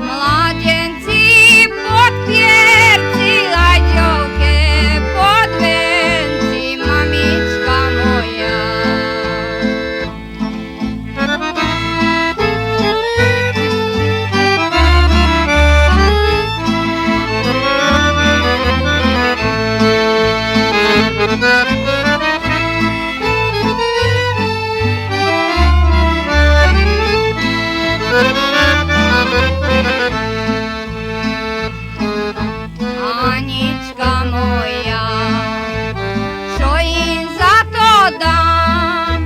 Mladenci pod pierci, aj dievke pod venci, mamička moja. Anička moja, čo im za to dám?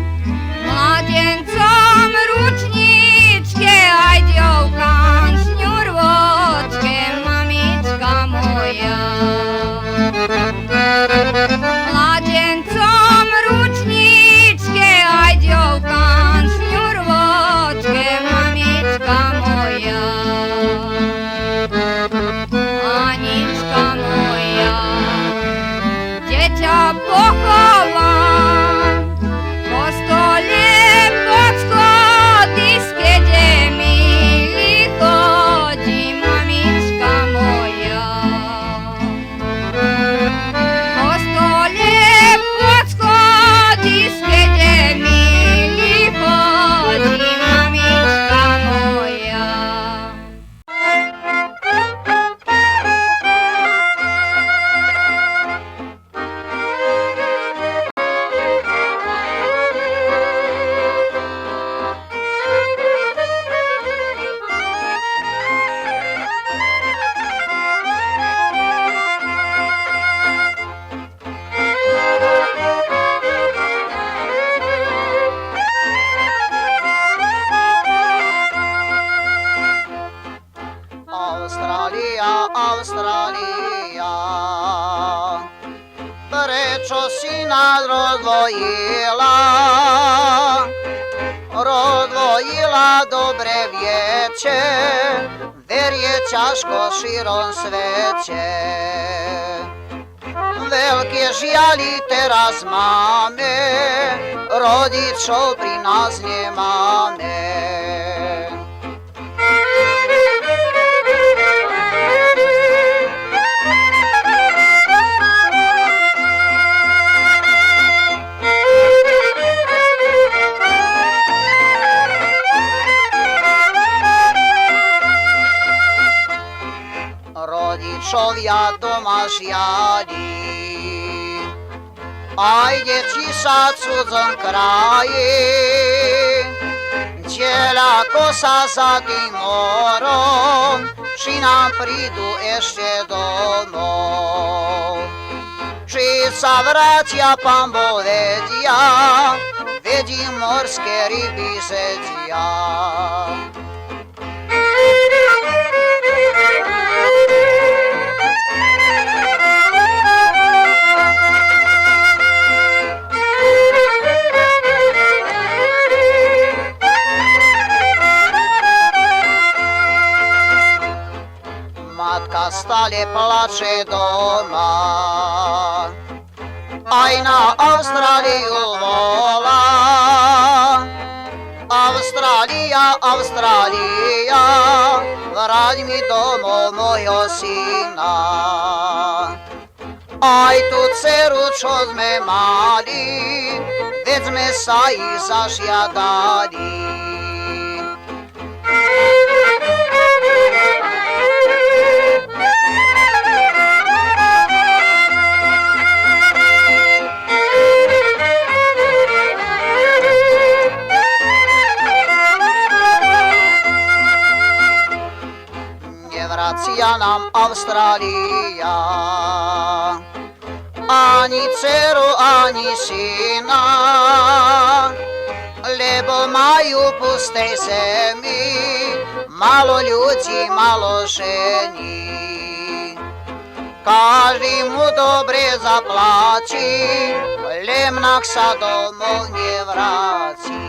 Mladencom ručničke, aj dievkám šňurvočke, mamička moja. Mladencom ručničke, aj dievkám šňurvočke, mamička moja. Anička moja, deťa pochovám, po stole pod schodiske, kde milí chodí, mamička moja. Po stole pod schodiske, kde milí chodí, mamička moja. Australija, Australija, prečo si nás rozvojila dobre vieče, ver je ťažko v širom svete. Veľké žiaľi teraz máme, rodičov pri nás nemáme. Rodičovia doma žiali, aj deti sa v cudzom kraji, dielako sa za tým morom, či nám prídu ešte domov. Či sa vrátia, Pán Boh vedia, vedí morské ryby zedia. Matka stále plače doma, aj na Austráliu volá. Austrália, Austrália, vráť mi domov mojho syna. Aj tú dceru, čo sme mali, veď sme sa ich zažiadali. Nevracia nám Austrália, ani dceru, ani syna, lebo majú pustej zemi, malo ľudí, malo žení. Každý mu dobre zaplatí, lemnak sa domov nevráti.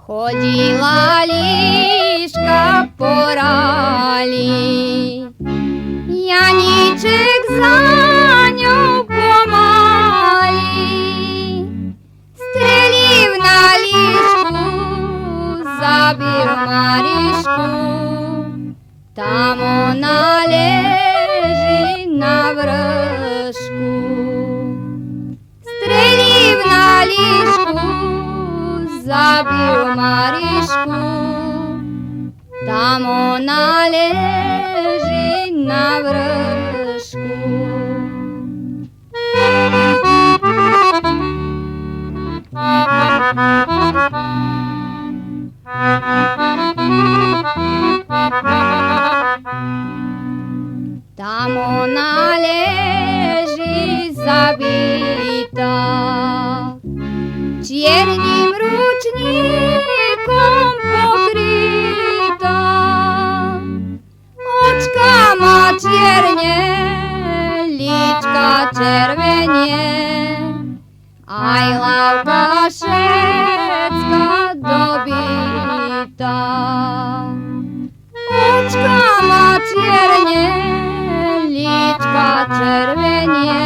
Chodila líška po ráli, Janíček za ňou pomaly. Strelil na líšku, zabil Marišku, tam ona leží na vršku. Strelil na líšku, zabil Marišku, tam ona leží na vršku. Tam ona leží zabita, čiernym ručníkom pokrytá. Očka má čierne, líčka červenie, aj hlavka všetka dobitá. Očka má čierne, líčka červenie,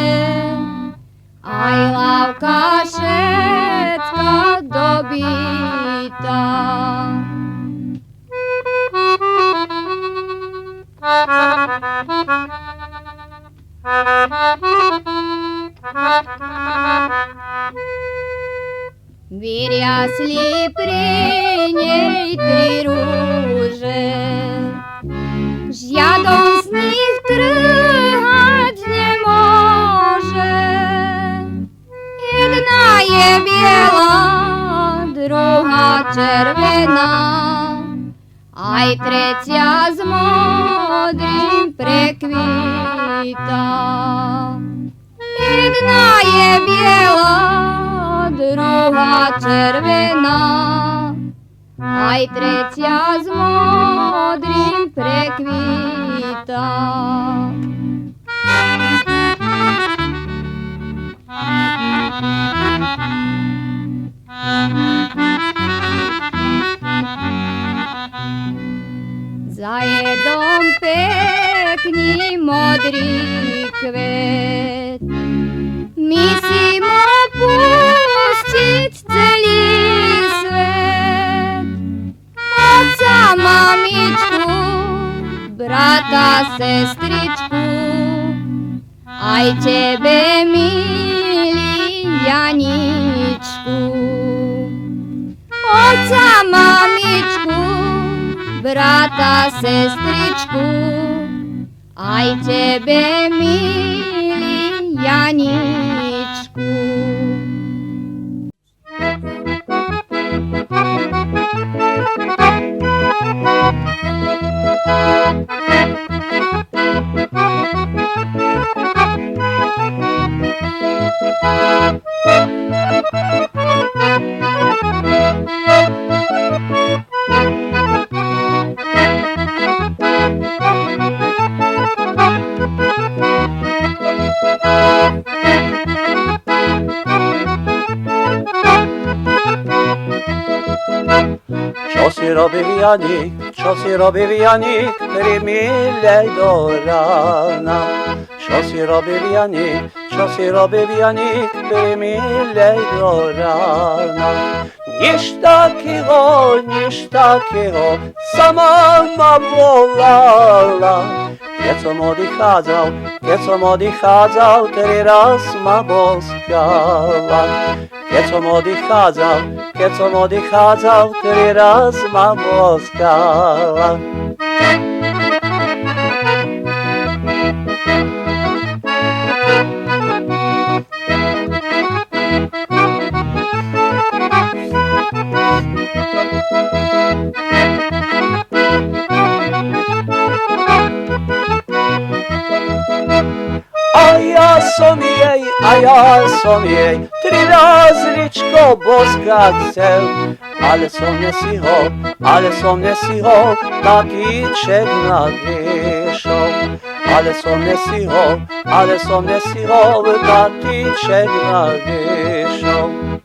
aj hlavka všetka dobitá. Vyriasli pri nej 3 rúže, žiadon z nich trhať nemôže. Jedna je biela, druhá červená, aj tretia s modrým prekvítá. Jedna je biela, druhá červená, aj tretia s modrým prekvítá. Za jedom pekný modrý kvet, my si mu pustiť celý svet. Otca, mamičku, brata, sestričku, aj tebe, milý Janíčku. Otca, mamičku, brata, sestričku, aj tebe, milý Janíčku. Čo si robil Janík, pri milej do rána? Čo si robil Janík, pri milej do rána? Nič takého, sama ma volala. Keď som odchádzal, 3 raz ma boskala. Keď som odchádzal, 3 raz ma boskala. A ja som jej 3 različko boskať chcel, ale som nesihol takýček nadýšol. Ale som nesihol takýček nadýšol.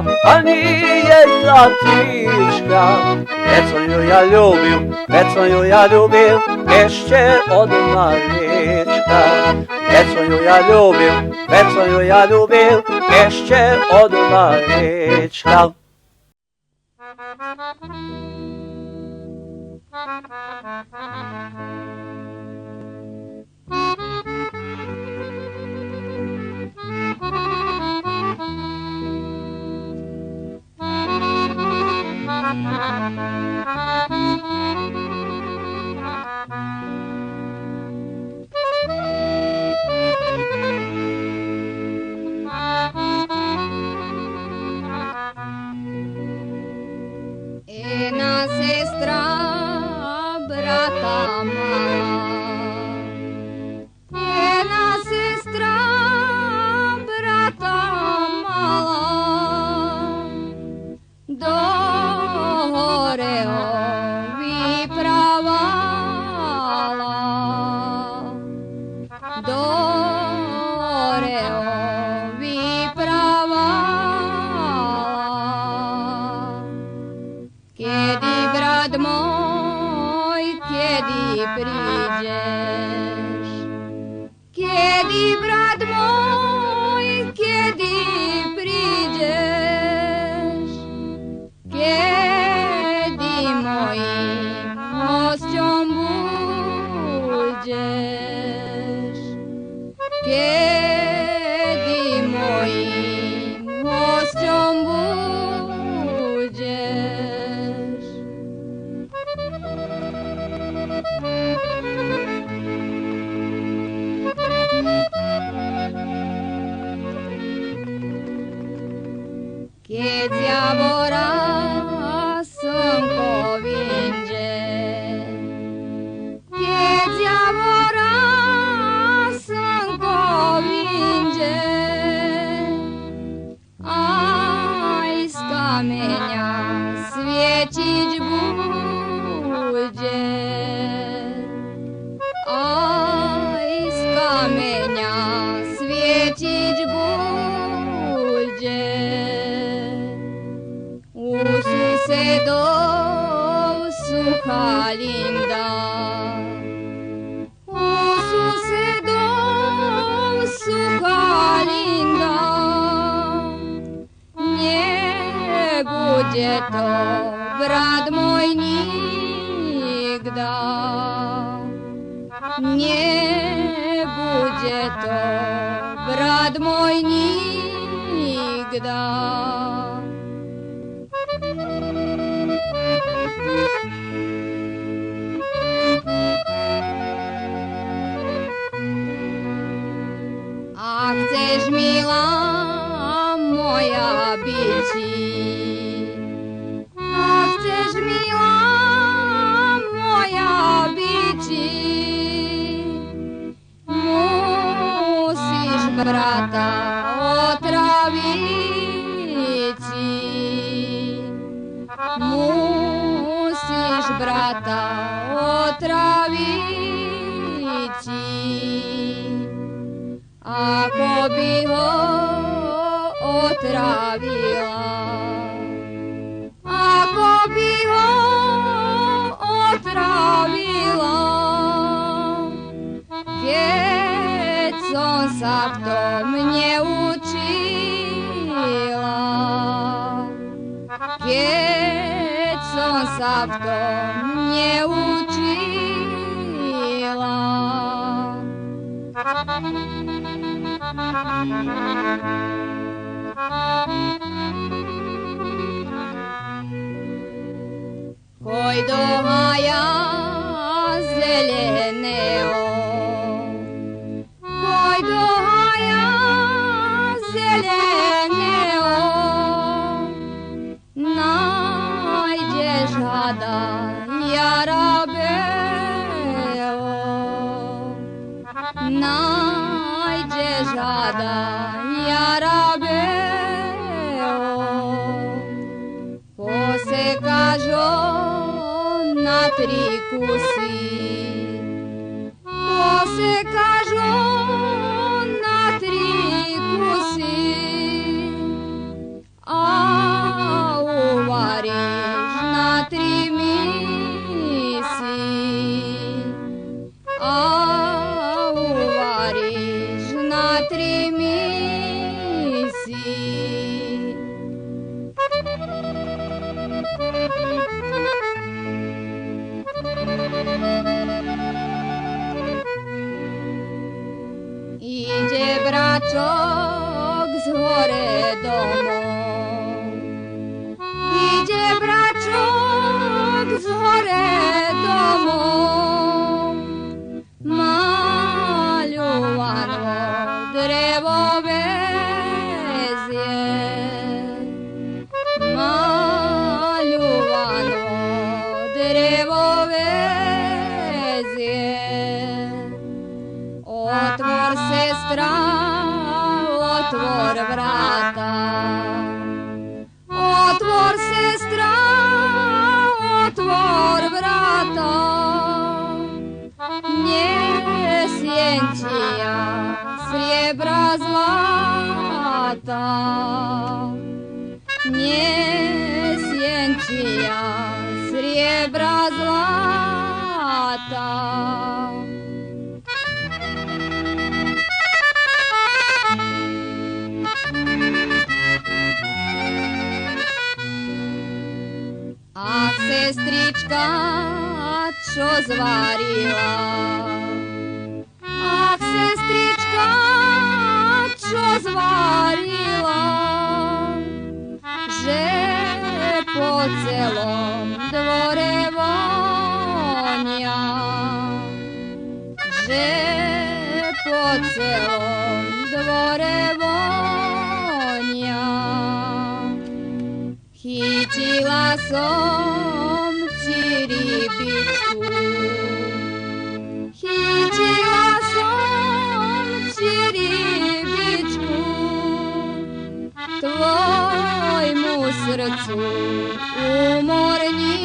Hrvatska, a nije Zlatička. Već sam ju ja ljubil, kešće od Marička. Već sam ju ja ljubil, kešće od Marička. Jedna sestra brata mala, jedna sestra brata mala, do hore vypravala, do hore vypravala. Kedy, brat môj, kedy prídeš? Kedy, brat môj, kedy prídeš? Kedy mojím hosťom budeš? Kedy mojím hosťom budeš? Keď z javora slnko vyjde, keď z javora slnko vyjde, aj z kameňa svietiť bude, aj z kameňa svietiť bude. U susedov suchá linda, u susedov suchá linda, nebude to, brat môj, nikda. Nebude to, brat môj, nikda. A chceš, milá moja, byči, a chceš, milá moja, byči, musíš brata otraviť, musíš brata otraviť, ako by ho otravila, ako by ho otravila, keď som sa v tom neučila, keď som sa v tom neučila. Koj do haja zeleného, koj do haja zeleného, nájdeš hada jarabého, nájdeš hada jarabého, posekáš ho na 3 kusy, posekáš ho na 3 kusy a tri misi. Idzie bračok z hore domov. Idzie bračok z hore domov. Maľovano drevo vezie. Maľovano drevo vezie. Otvor, sestra, otvor vrata. Otvor, sestra, otvor vrata. Nesjenčija srebra zlata. Nesjenčija srebra zlata. Ach, sestrička, čo zvarila? Ach, sestrička, čo zvarila? Že po celom dvore vonia. Že po celom dvore vonia. Chytila som ti rybičku. Chytila som ti rybičku. Tvojmu srdcu umorničku.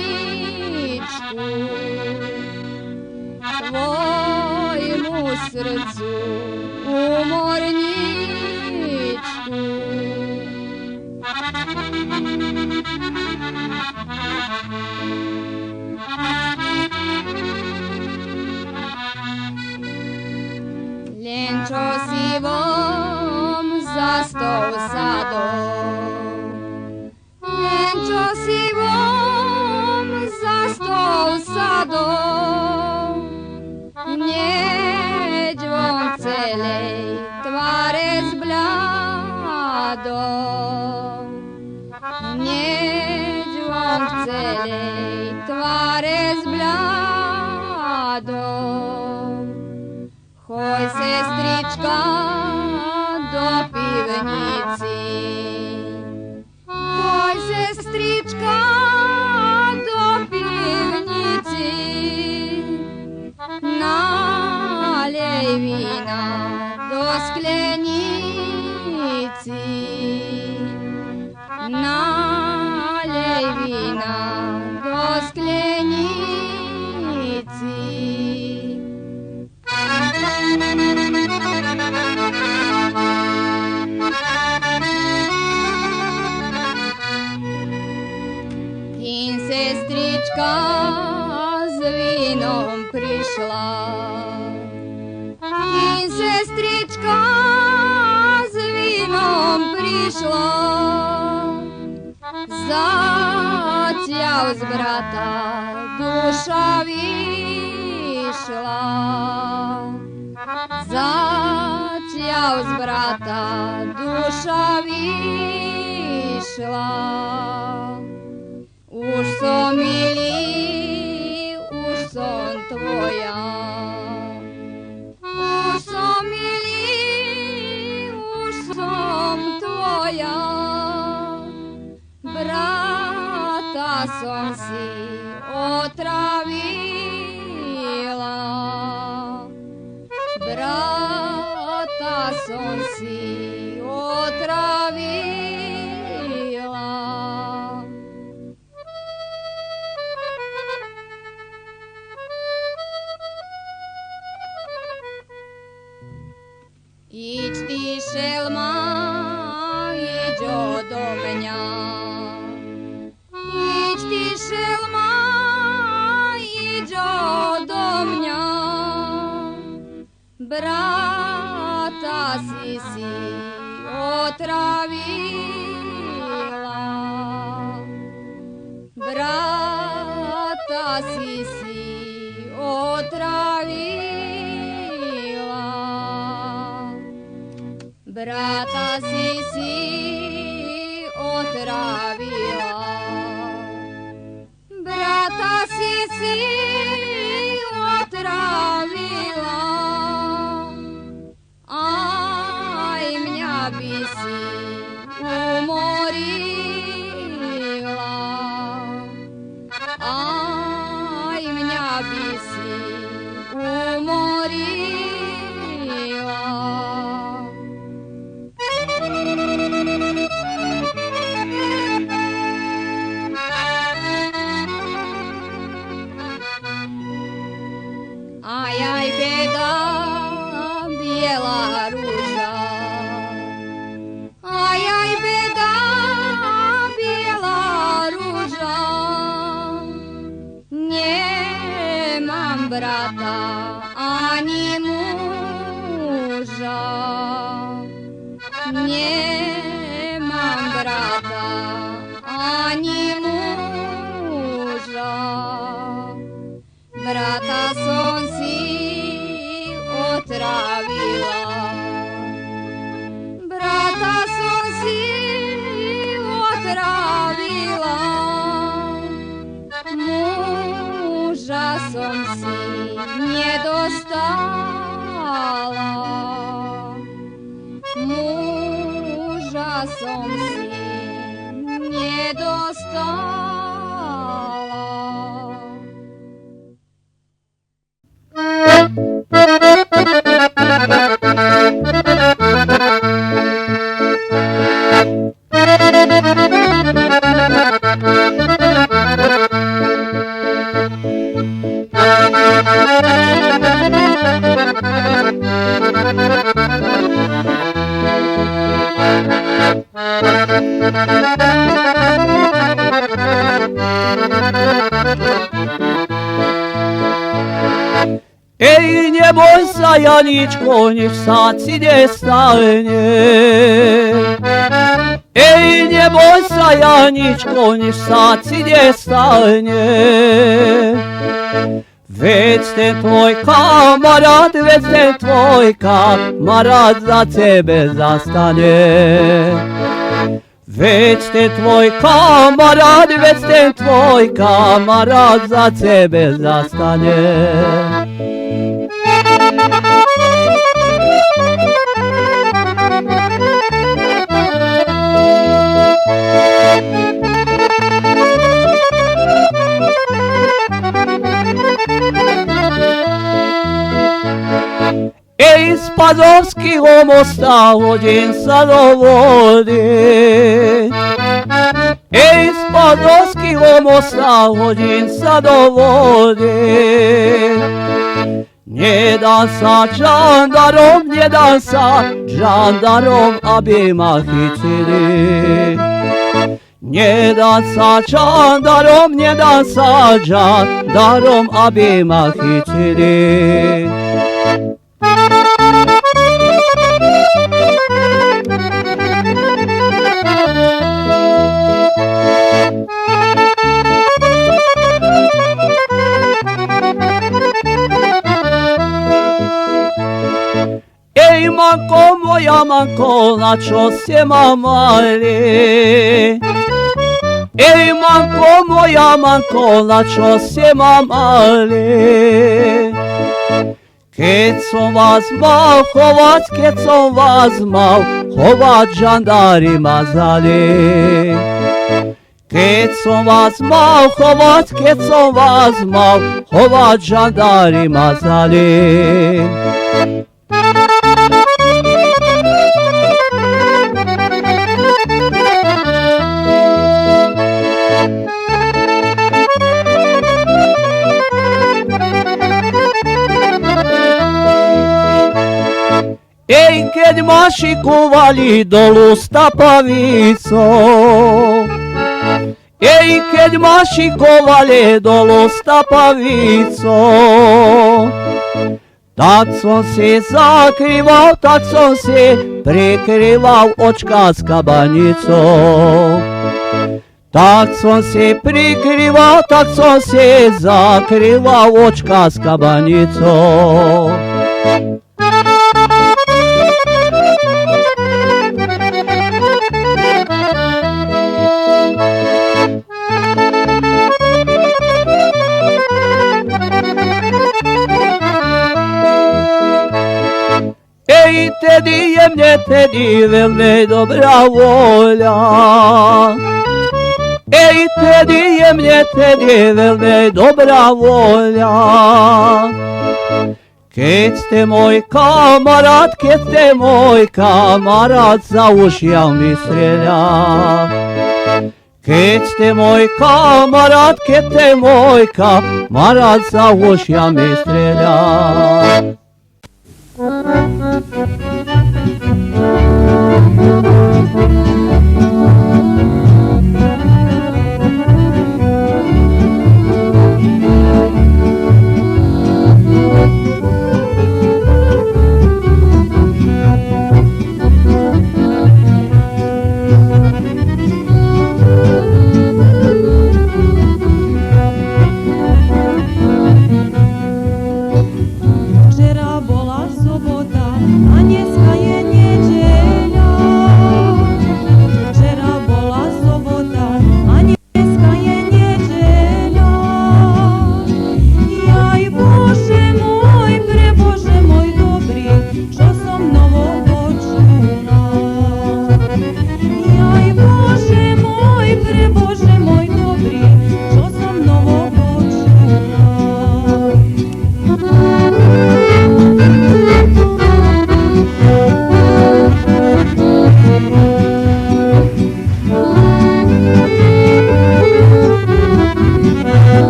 Tvojmu srdcu umorničku. Len čo si vom zastol sadol. Len čo si vom zastol sadol. Hneď von celej tvare zbľadol. Hneď von celej tvare zbľadol. Choj, sestrička, do pivnici. Choj, sestrička, do pivnici. Nalej vína do sklenici. Nalej vína do sklenici. Kým sestrička s vínom prišla. Kým sestrička s vínom prišla. Zatiaľ z brata duša vyšla. Zatiaľ z brata duša vyšla. Už som milý, už som tvoja. Už som milý, už som tvoja. Brata som si otravila. Brata som si otravila. Iď ty, šelma, iď odo mňa. Iď ty, šelma, iď odo mňa. Brata brata si otravila, brata si otravila, brata si otravila, brata si otravila, aj mňa by si umorila, aj mňa by si umorila. Aj beda, biela rúža, aj beda, biela rúža, nemám brata ani muža, nemám brata ani muža, brata som si otravila, brata som si otravila, muža som si nedostala, muža som si nedostala. Ej, neboj sa, Janičko, nech sa ti nestane. Ej, neboj sa, Janičko, nech sa ti nestane. Veď ten tvoj kamarát, veď ten tvoj kamarát za tebe zastane. Veď ten tvoj kamarát, veď ten tvoj kamarát za tebe zastane. Ej, z Pazovského mosta hodím sa do vody. Ej, z Pazovského mosta hodím sa do vody. Nedám sa žandarom, nedám sa žandarom, aby ma chytili. Nedám sa žandarom, nedám sa žandarom, aby ma chytili. Ej, manko, moja manko, na čo ste ma mali? Ej, manko, moja manko, na čo ste ma mali? Keď som vás mal chovať, keď som vás mal chovať, žandári ma vzali. Keď som vás mal chovať, keď som vás mal chovať, žandári ma vzali. Ej, keď ma šikovali dolu stapavicou, ej, keď ma šikovali dolu stapavicou, Tak som si zakrýval, tak som si prikryval očka s kabanicou. Tak som si prikryval, tak som si zakrýval očka s kabanicou. Ej, tedy je mne tedy veľmi dobrá voľa. Ej, tedy je mne tedy veľmi dobrá voľa. Keď ste môj kamarát, za ušia mi strieľa. Keď ste môj kamarát, za ušia mi strieľa.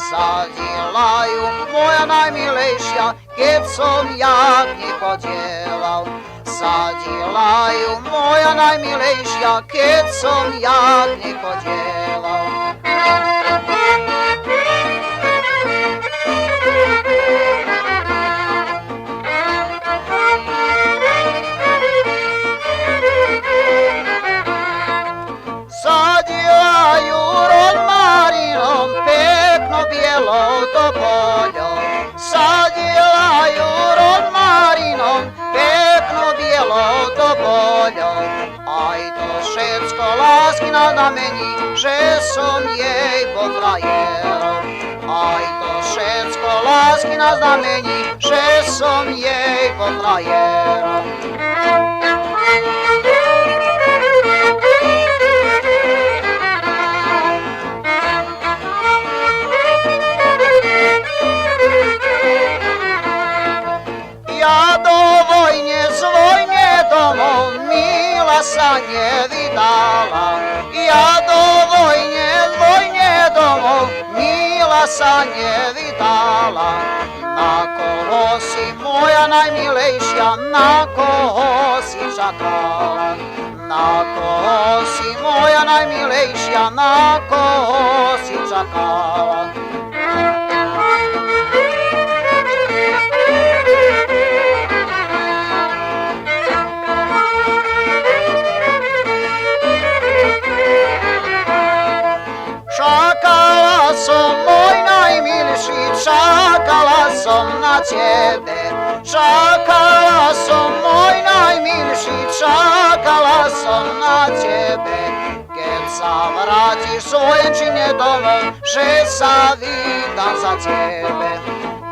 Zadilaju moja najmilejšia, keď som ja k nej chodieval. Zadilaju moja najmilejšia, keď som ja k nej chodieval. lásky na znamení, že som jej bol frajerom. Aj to všetko lásky na znamení, že som jej bol frajerom. Ja do vojne z vojne domov mila sa nevydala. Ja do vojne z vojne domov mila sa nevydala. Na koho si moja najmilejšia, na koho si čakala? Na koho si moja najmilejšia, na koho si čakala? Čakala som, môj najmilší, čakala som na tebe. Čakala som, môj najmilší, čakala som na tebe. Keď sa vrátiš z vojenčine domov, že sa vítam za tebe.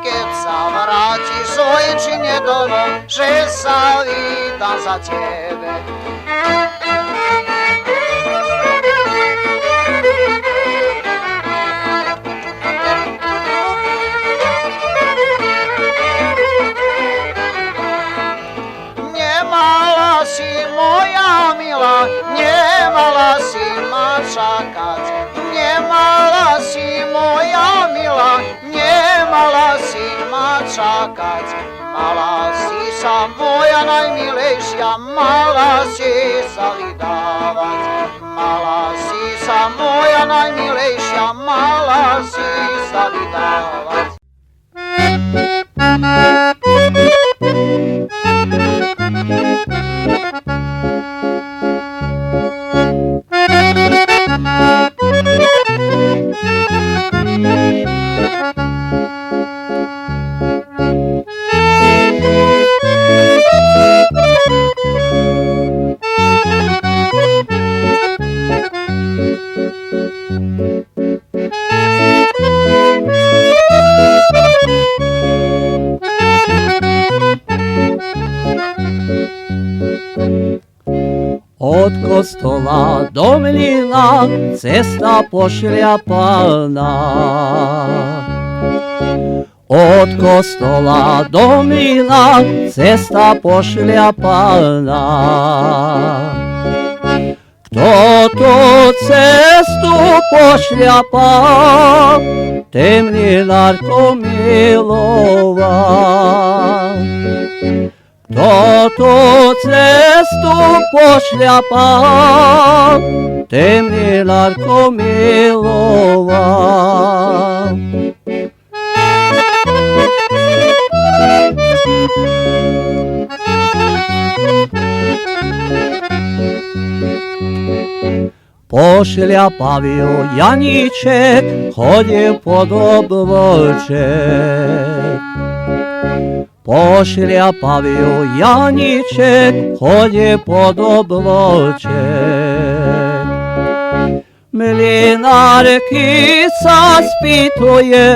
Keď sa vrátiš z vojenčine domov, že sa vítam za tebe. Nemala si moja milá, nemala si ma čakať. Nemala si moja milá, nemala si ma čakať. Mala si sa moja najmilejšia, mala si sa vydávať. Mala si sa moja najmilejšia, mala si sa vydávať. Od kostola do mlina cesta pošľapaná. Od kostola do mlina cesta pošľapaná. Kto tú cestu pošľapal, ten mlinárko miloval. Kto tú cestu pošľapal, ten mlinárko miloval. Pošľapal ju Janíček, chodil pod obloček. Pošľapal ju Janíček, chodil pod obloček. Mlinárky sa spýtuje,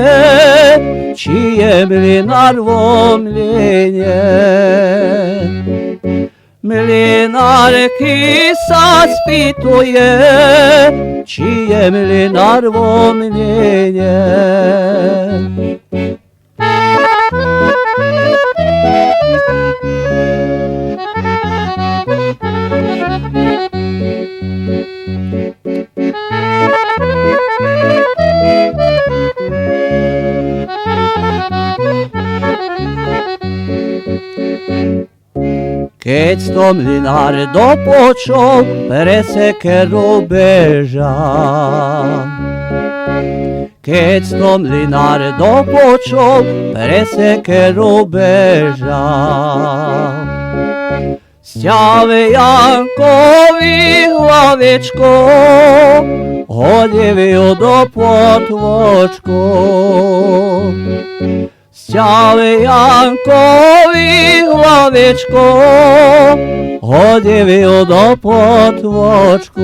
či je mlinár vo mline. Mlinárky sa spýtuje, či je mlinár vo mline. Keď to mlinár dopočul, pre sekeru bežal. Keď to mlinár dopočul, pre sekeru bežal. Stiave Jankovi hlavečko, hodil ju do potvočku. Стяли Янкові главичко, годів до потвочку.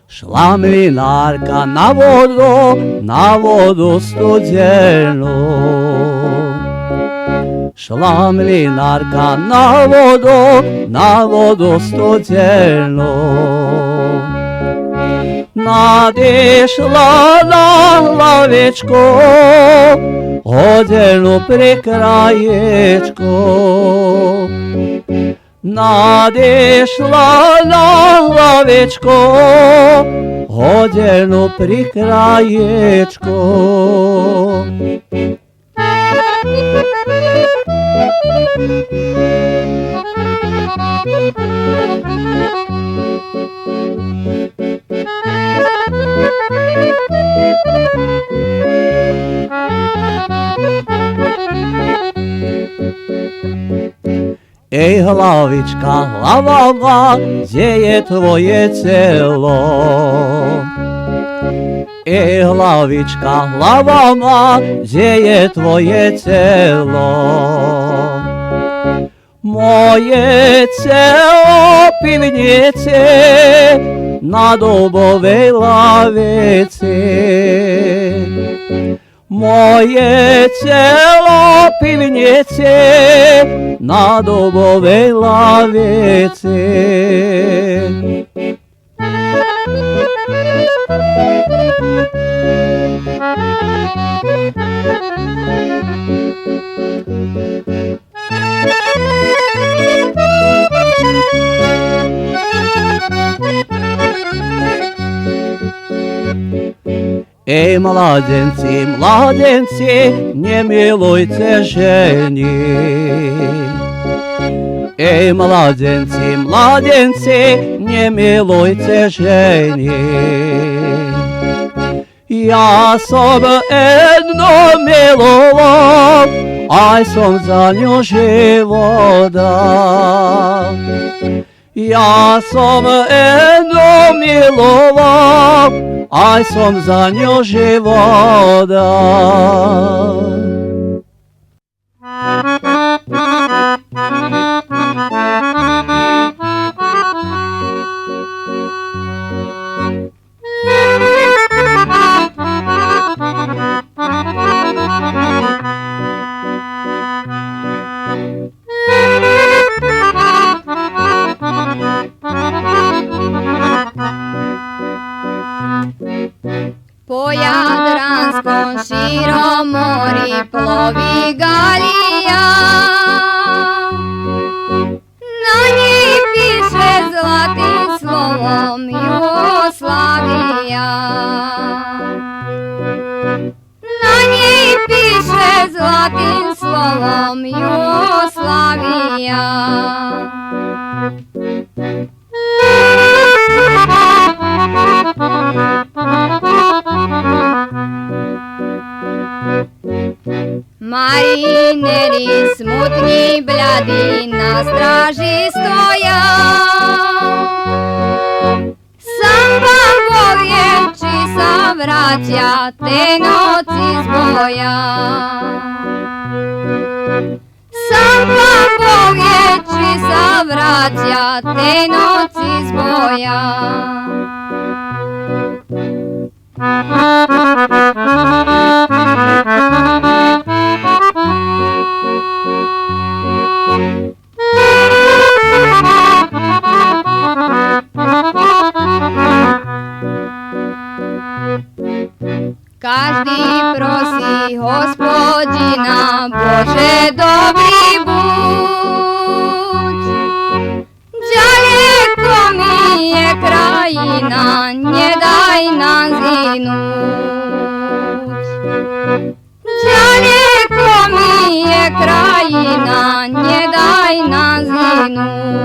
Шла млинарка на воду студену. Шла млинарка на воду студену. Надійшла на лавечку, годину при краєчку. Надійшла на лавечку, годину при краєчку. Ей, главичка, глава, где твоє цело? Ей, главичка, глава, где твоє цело? Моє цело півниці на дубовій лавиці. Моє цело півниці на дубовій лавиці. Ей, младенці, младенці, не милуйте жені. Ей, младенці, младенці, не милуйте жені. Я сам одно милував, ай сам за ню живода. Я сам одно милував, ай сам за ню живода. Po Jadranskom širom mori plovi galija, na njej piše zlatim slovom Jugoslavija. Na njej piše zlatim slovom Jugoslavija. Marineri smutni bljadi na straži stoja, sam vam povječi sa vraća te noci zboja. Sam vam povječi sa vraća te noci zboja. Každý prosí Hospodina, Bože dobrý buď. Ďaleko mi je krajina, nedaj nám zhynuť. Ďaleko mi je krajina, nedaj nám zhynuť.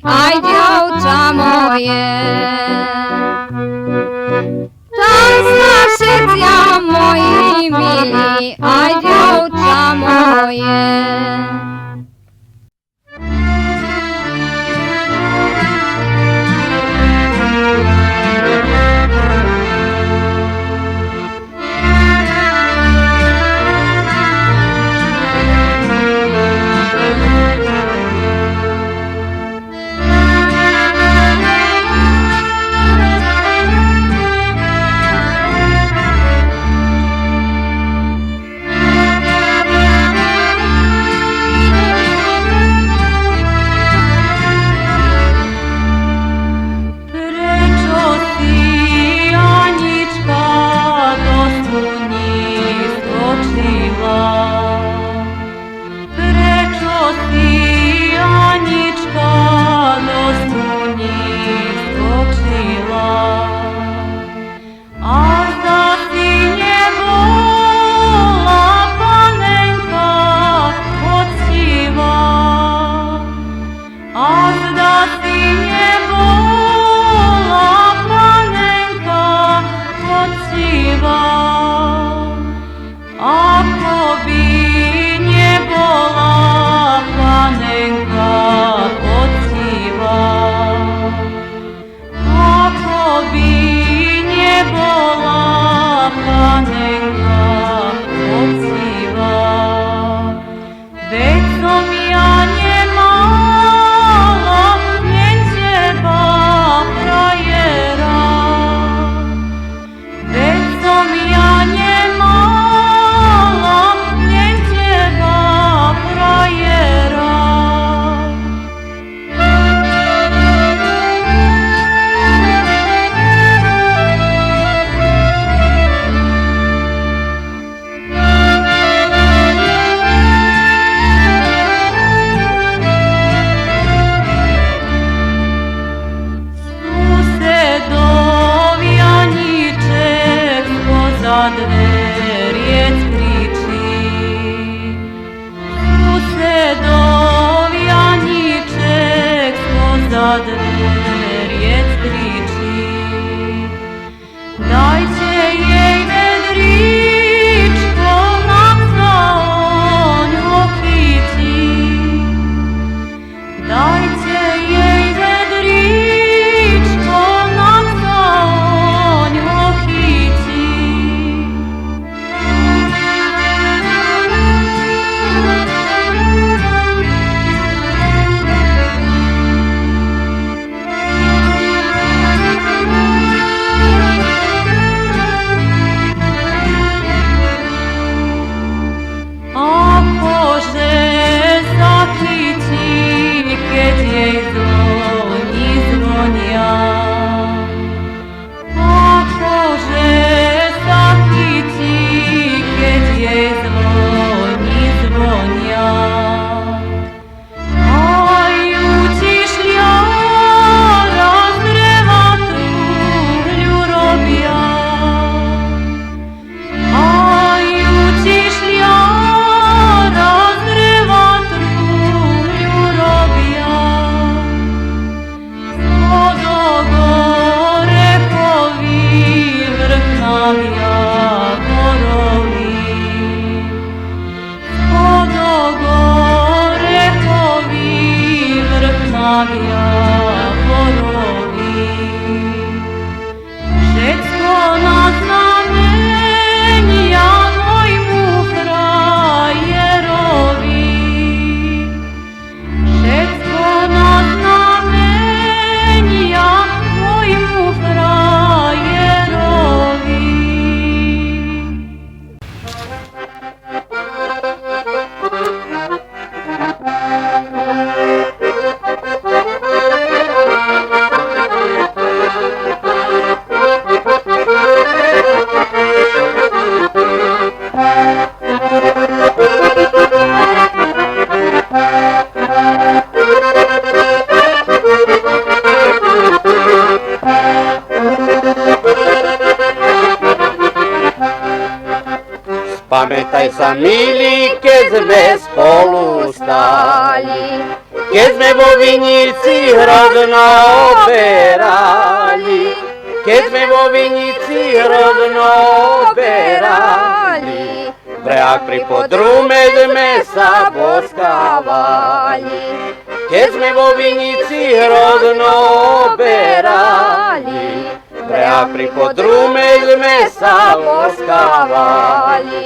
aj dievča moje. Tancna všetcia moji milí, aj dievča moje. Pamätaj sa, milý keď sme spolu stáli, keď sme vo vinici hrozno oberali, keď sme vo vinici hrozno oberali, brehák pri podrume sme sa boskávali, keď sme vo vinici hrozno oberali, brehák pri podrume sme sa boskávali.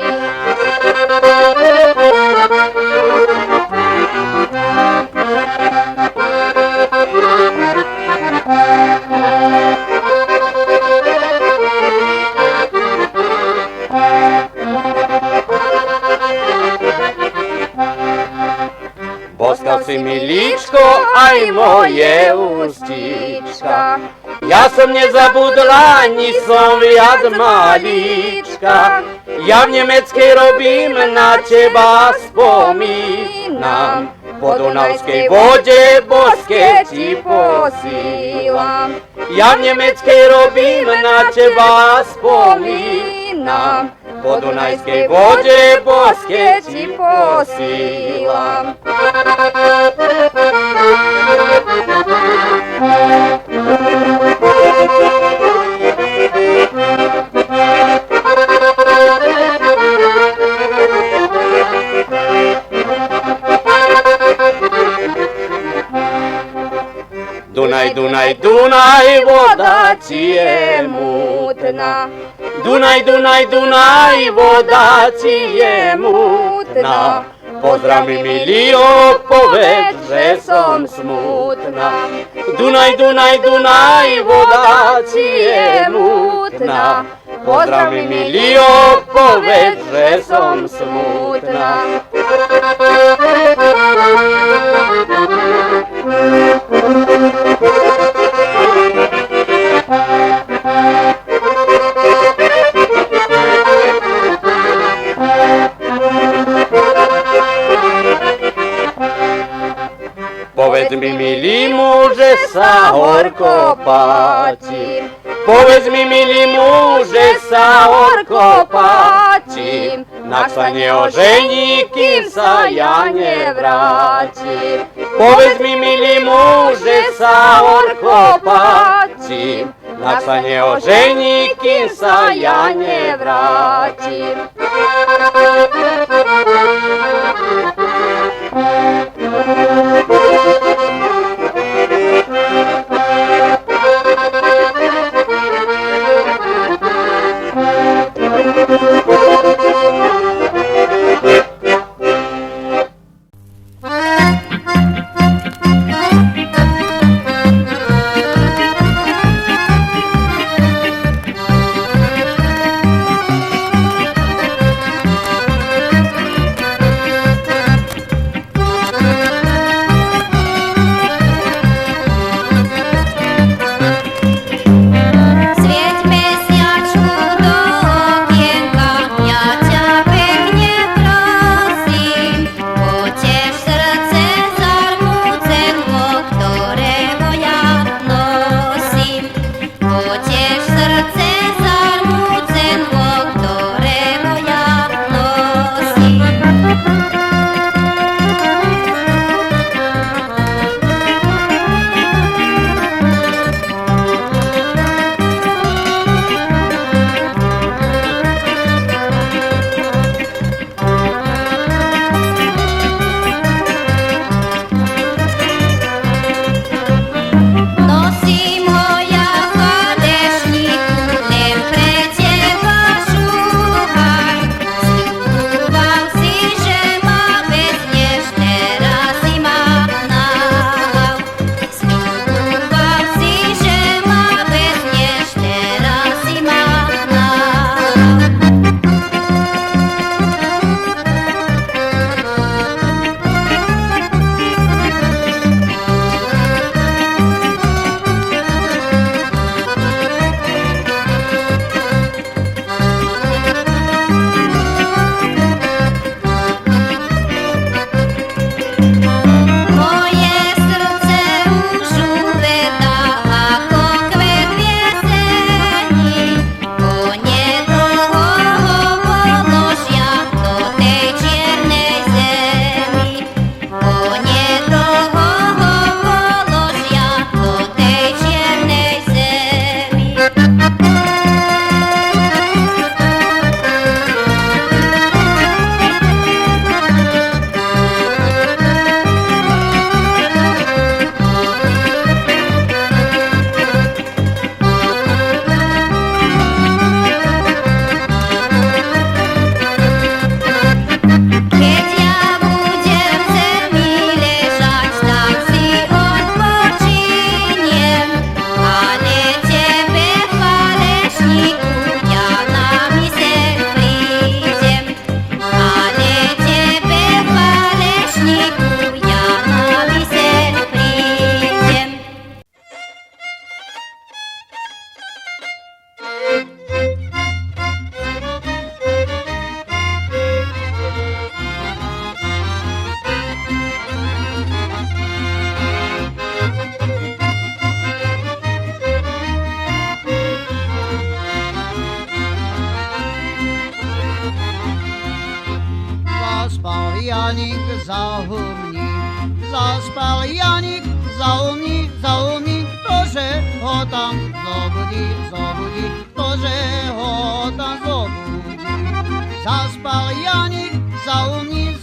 Boskal si mi líčko, aj moje ústička, ja som nezabudla, ni som viac malíčka, ja v Nemeckej robím, na teba spomínam, po Dunavskej vode boské ti posílam. Ja v Nemeckej robím, na teba spomínam, po Dunajskej vode boské ti posílam. Dunaj, Dunaj, Dunaj, voda ti je mutná. Dunaj, Dunaj, Dunaj, voda ti je mutná. Pozdrav mi milio, povedz, že som smutná. Dunaj, Dunaj, Dunaj, voda ti je mutná. Pozdrav mi milio, povedz, že som smutná. Povedz mi, milý muže, sa horko páčim. Povedz mi, milý muže, sa horko páčim. Nak sa neožení, kým sa ja nevrátim. Povedz mi, milý muže, sa horko páčim. Nak sa neožení, kým sa ja nevrátim. Zaspal Janik zaumný, zaspal Janik zaumný, ktože ho tam zobudí, ktože ho tam zobudí. Zaspal Janik zaumný,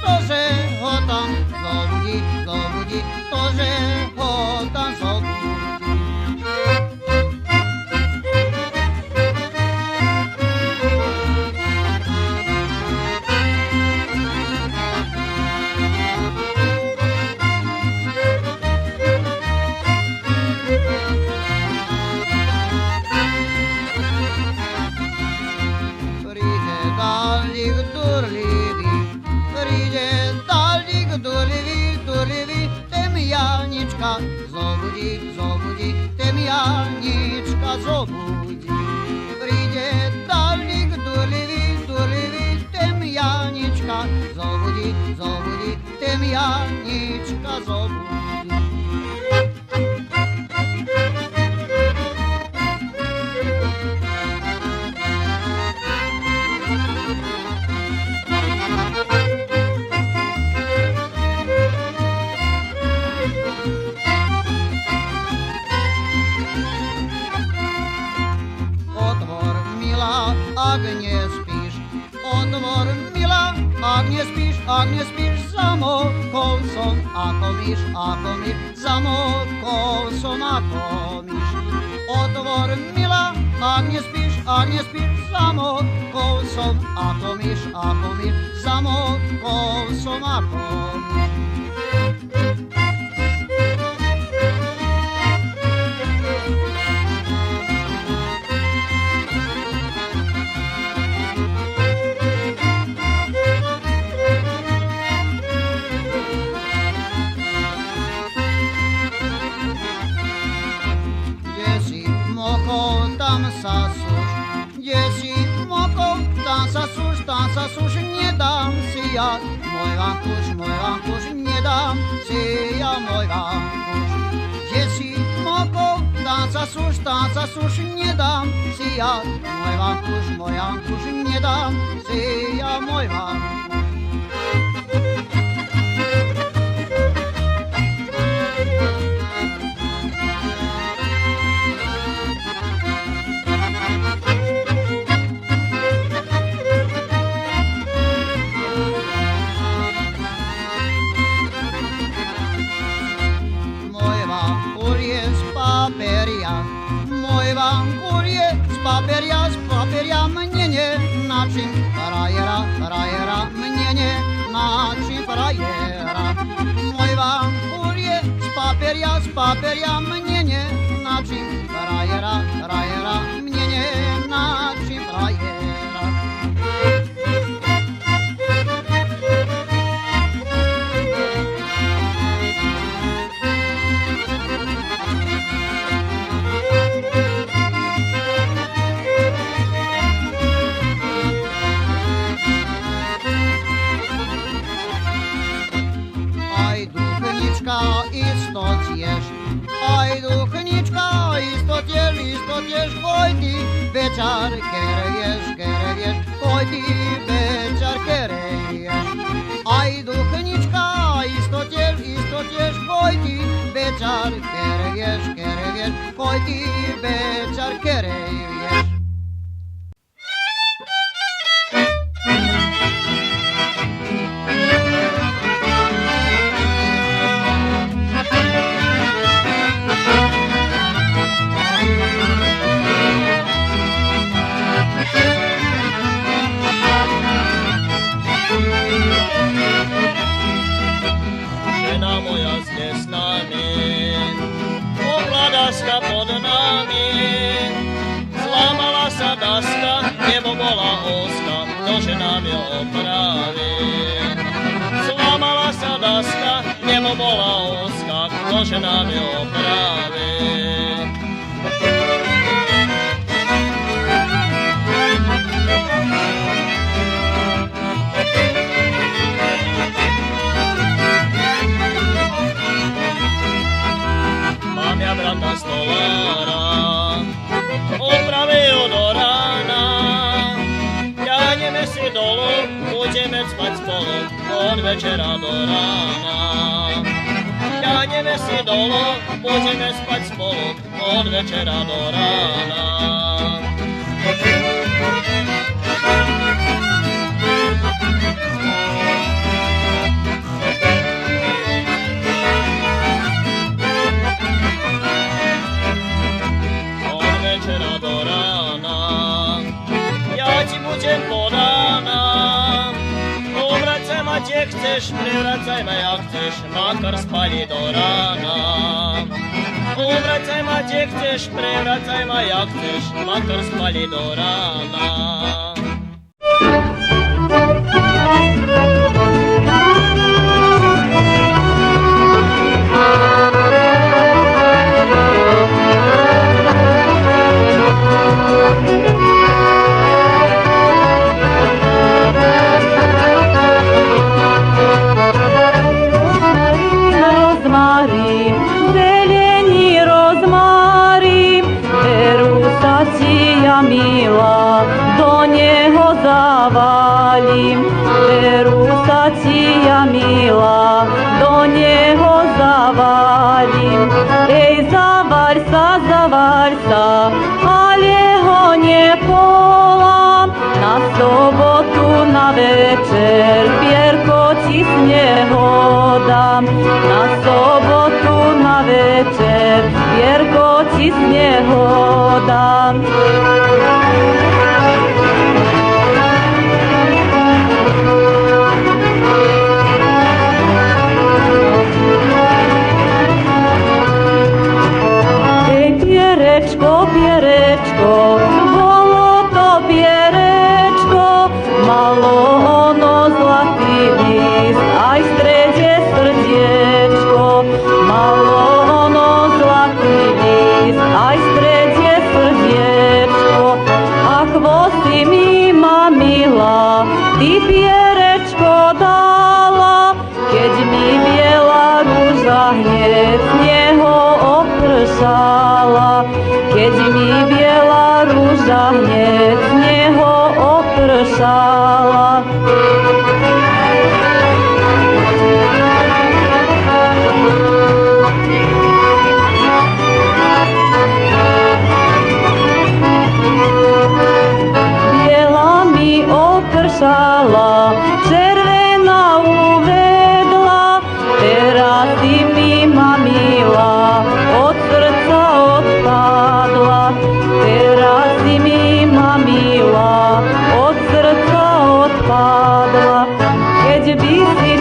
ktože ho tam zobudí, ktože ho tam zobudí. Zobudí, temjanička zobudí. Príde dalík durlivý, temjanička zobudí, temjanička zobudí. Ak nespíš, zamokol som ako myš, zamokol som ako myš. Otvor, milá, ak nespíš, zamokol som ako myš, zamokol som ako myš. Tam sa suš, nedám si ja, môj vankuš, nedám si ja, môj vankuš. Že si mokol, tam sa suš, nedám si ja, môj vankuš, nedám si ja, môj vankuš. Z paperia mnie nie naczym frajera, mnie nie naczym frajera. Mój wankurie z paperia mnie nie naczym frajera, mnie nie naczym frajera. Istotież, oj ty wieczar kerejesz, oj ty wieczar kerejesz. Aj duchniczka, istotież, oj ty wieczar kerejesz, oj ty wieczar kerejesz. Daska pod nami, zlámala sa daska, nebo bola úzka, ktože nám ju opraví. Zlámala sa daska, nebo bola úzka, ktože nám ju opraví. Mám ja brata stolára, opraví ju do rána. Ťahneme si dolu, budeme spať spolu od večera do rána. Ťahneme si dolu, budeme spať spolu od večera do rána. Od večera do rána ja ti budem podána. Obracaj ma, kde chceš, prevracaj ma, jak chceš, makar spali do rána. Obracaj ma, kde chceš, prevracaj ma, jak chceš, makar spali do rána. Mila, do neho zavalim, veru sa ti ja mila, do neho zavalim. Ej, zavar sa, ale ho ne polam, na sobotu na večer, pierko ti s neho dam, na sobotu na večer, pierko ti s neho dam. Pierečko, bolo to pierečko, malo ono zlatý list, aj v strede srdiečko. Malo ono zlatý list, aj v strede srdiečko. A kvosy mi ma mila, ty pierečko dala, keď mi biela rúža hneď z neho opršala. Keď mi biela rúža hneď z neho opršala. Biela mi opršala, červená uvedla, teraz ty mi ma mila, od srdca odpadla. Teraz si mi ma mila, od srdca odpadla. Keď by si